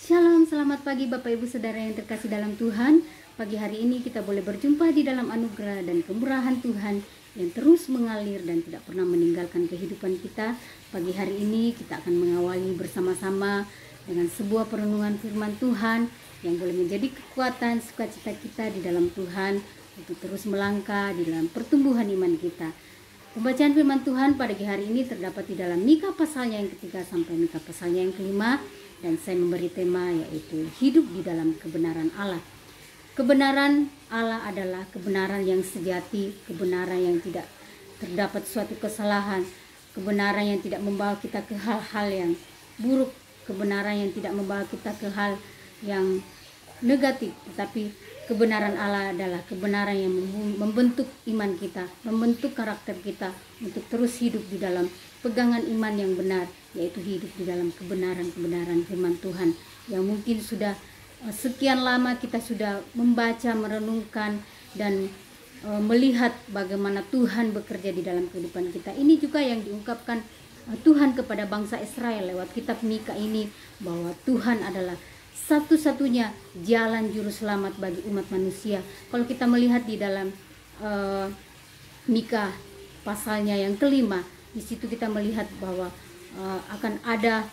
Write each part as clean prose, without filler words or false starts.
Shalom, selamat pagi Bapak Ibu Saudara yang terkasih dalam Tuhan. Pagi hari ini kita boleh berjumpa di dalam anugerah dan kemurahan Tuhan yang terus mengalir dan tidak pernah meninggalkan kehidupan kita. Pagi hari ini kita akan mengawali bersama-sama dengan sebuah perenungan firman Tuhan yang boleh menjadi kekuatan sukacita kita di dalam Tuhan untuk terus melangkah di dalam pertumbuhan iman kita. Pembacaan firman Tuhan pada hari ini terdapat di dalam Mika pasalnya yang ketiga sampai Mika pasalnya yang kelima. Dan saya memberi tema yaitu hidup di dalam kebenaran Allah. Kebenaran Allah adalah kebenaran yang sejati, kebenaran yang tidak terdapat suatu kesalahan, kebenaran yang tidak membawa kita ke hal-hal yang buruk, kebenaran yang tidak membawa kita ke hal yang negatif, tetapi kebenaran Allah adalah kebenaran yang membentuk iman kita, membentuk karakter kita untuk terus hidup di dalam pegangan iman yang benar, yaitu hidup di dalam kebenaran-kebenaran firman Tuhan yang mungkin sudah sekian lama kita sudah membaca, merenungkan dan melihat bagaimana Tuhan bekerja di dalam kehidupan kita. Ini juga yang diungkapkan Tuhan kepada bangsa Israel lewat kitab Mika ini, bahwa Tuhan adalah satu-satunya jalan juru selamat bagi umat manusia. Kalau kita melihat di dalam Mika pasalnya yang kelima, di situ kita melihat bahwa akan ada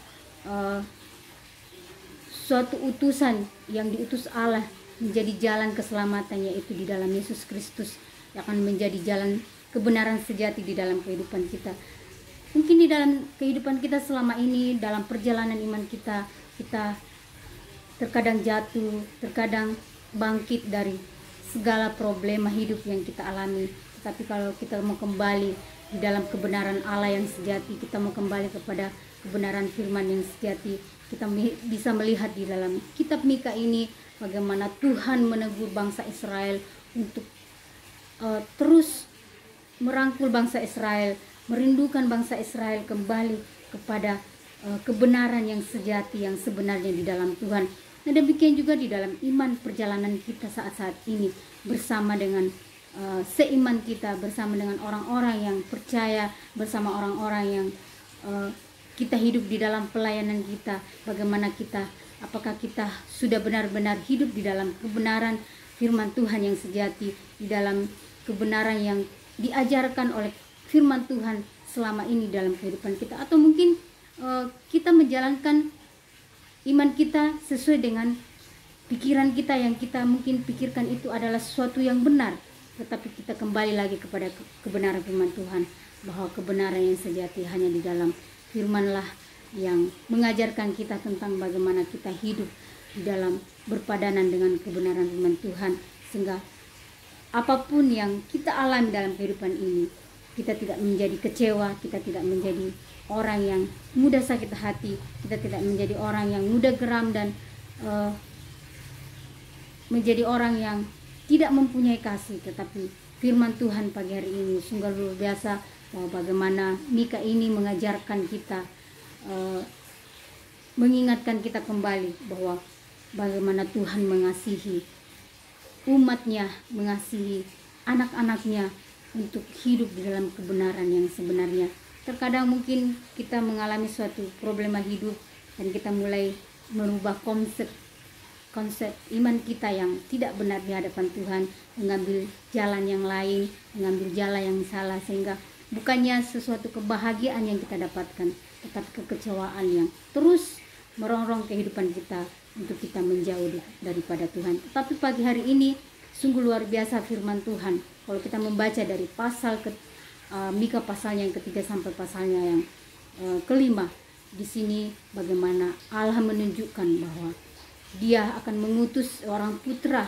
suatu utusan yang diutus Allah menjadi jalan keselamatan, yaitu di dalam Yesus Kristus, yang akan menjadi jalan kebenaran sejati di dalam kehidupan kita. Mungkin di dalam kehidupan kita selama ini, dalam perjalanan iman kita, kita terkadang jatuh, terkadang bangkit dari segala problema hidup yang kita alami. Tetapi kalau kita mau kembali di dalam kebenaran Allah yang sejati, kita mau kembali kepada kebenaran firman yang sejati, kita bisa melihat di dalam kitab Mika ini bagaimana Tuhan menegur bangsa Israel untuk terus merangkul bangsa Israel, merindukan bangsa Israel kembali kepada kebenaran yang sejati, yang sebenarnya di dalam Tuhan. Dan demikian juga di dalam iman perjalanan kita saat-saat ini bersama dengan seiman kita, bersama dengan orang-orang yang percaya, bersama orang-orang yang kita hidup di dalam pelayanan kita. Bagaimana kita, apakah kita sudah benar-benar hidup di dalam kebenaran firman Tuhan yang sejati, di dalam kebenaran yang diajarkan oleh firman Tuhan selama ini dalam kehidupan kita, atau mungkin kita menjalankan iman kita sesuai dengan pikiran kita yang kita mungkin pikirkan itu adalah sesuatu yang benar, tetapi kita kembali lagi kepada kebenaran firman Tuhan, bahwa kebenaran yang sejati hanya di dalam firman-lah yang mengajarkan kita tentang bagaimana kita hidup di dalam berpadanan dengan kebenaran firman Tuhan, sehingga apapun yang kita alami dalam kehidupan ini, kita tidak menjadi kecewa, kita tidak menjadi orang yang mudah sakit hati, kita tidak menjadi orang yang mudah geram dan menjadi orang yang tidak mempunyai kasih. Tetapi firman Tuhan pagi hari ini sungguh luar biasa, bahwa bagaimana Mika ini mengajarkan kita, mengingatkan kita kembali bahwa bagaimana Tuhan mengasihi umatnya, mengasihi anak-anaknya untuk hidup di dalam kebenaran yang sebenarnya. Terkadang mungkin kita mengalami suatu problema hidup dan kita mulai merubah konsep iman kita yang tidak benar di hadapan Tuhan, mengambil jalan yang lain, mengambil jalan yang salah, sehingga bukannya sesuatu kebahagiaan yang kita dapatkan, tetapi kekecewaan yang terus merongrong kehidupan kita untuk kita menjauh daripada Tuhan. Tetapi pagi hari ini sungguh luar biasa firman Tuhan. Kalau kita membaca dari pasal Mika pasalnya yang ketiga sampai pasalnya yang kelima, di sini bagaimana Allah menunjukkan bahwa Dia akan mengutus orang putra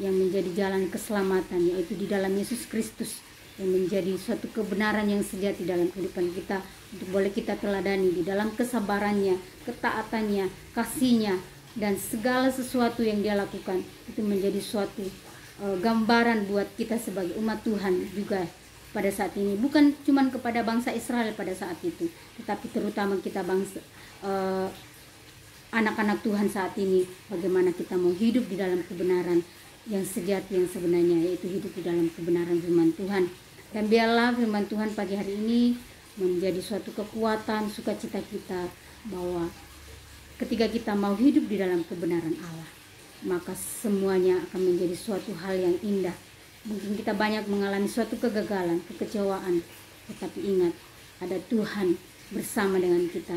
yang menjadi jalan keselamatan, yaitu di dalam Yesus Kristus, yang menjadi suatu kebenaran yang sejati dalam kehidupan kita, untuk boleh kita teladani di dalam kesabarannya, ketaatannya, kasihnya, dan segala sesuatu yang Dia lakukan. Itu menjadi suatu gambaran buat kita sebagai umat Tuhan juga pada saat ini, bukan cuma kepada bangsa Israel pada saat itu, tetapi terutama kita bangsa anak-anak Tuhan saat ini, bagaimana kita mau hidup di dalam kebenaran yang sejati yang sebenarnya, yaitu hidup di dalam kebenaran firman Tuhan. Dan biarlah firman Tuhan pagi hari ini menjadi suatu kekuatan sukacita kita, bahwa ketika kita mau hidup di dalam kebenaran Allah, maka semuanya akan menjadi suatu hal yang indah. Mungkin kita banyak mengalami suatu kegagalan, kekecewaan, tetapi ingat, ada Tuhan bersama dengan kita,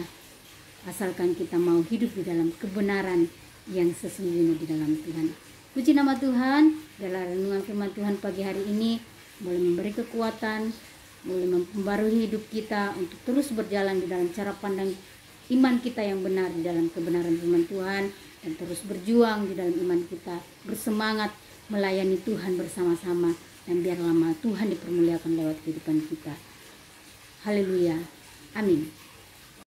asalkan kita mau hidup di dalam kebenaran yang sesungguhnya di dalam Tuhan. Puji nama Tuhan, dalam renungan firman Tuhan pagi hari ini boleh memberi kekuatan, boleh membarui hidup kita untuk terus berjalan di dalam cara pandang iman kita yang benar di dalam kebenaran firman Tuhan, dan terus berjuang di dalam iman kita, bersemangat melayani Tuhan bersama-sama, dan biar lama Tuhan dipermuliakan lewat kehidupan kita. Haleluya. Amin.